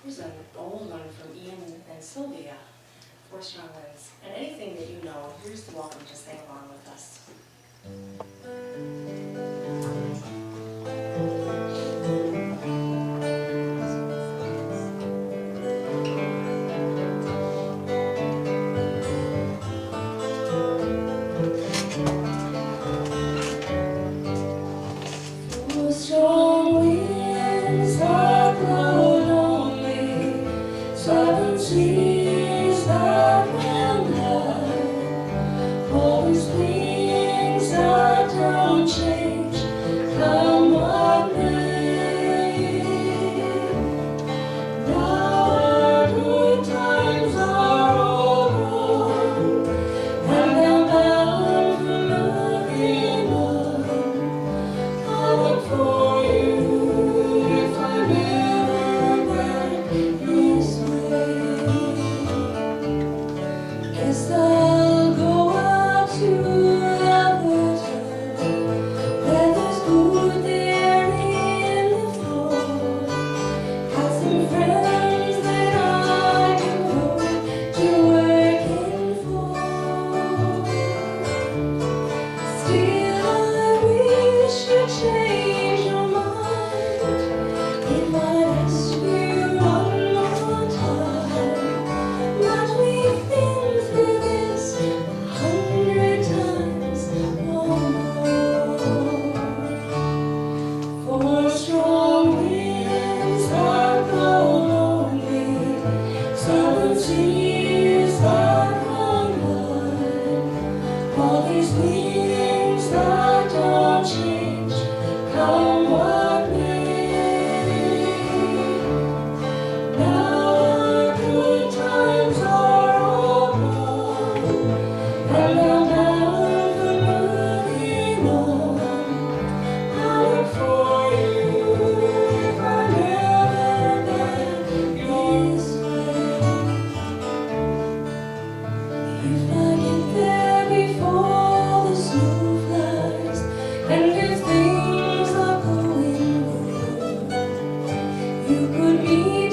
Here's an old one from Ian and Sylvia, Four Strong Winds. And anything that you know, here's the welcome to sing along with us. Four strong winds that blow lonely, seven seas that run high, all these things that don't change, come what may. Now our good times are all gone, and I'm bound for moving on. I look for you if I'm ever back this way. Guess I'll go out to Alberta, where there's good there in the fall. Have some friends that I can go to working for. Still, I wish you'd change your mind. If I asked you one more time, but we've been through this 100 times or more. Four strong winds that blow lonely, seven seas that run high, all these things that don't change, come what may. Now our good times are all gone, and I'm bound for moving on. I look for you if I'm ever back this way. If I get there before the snow flies, and if things are going good, you could meet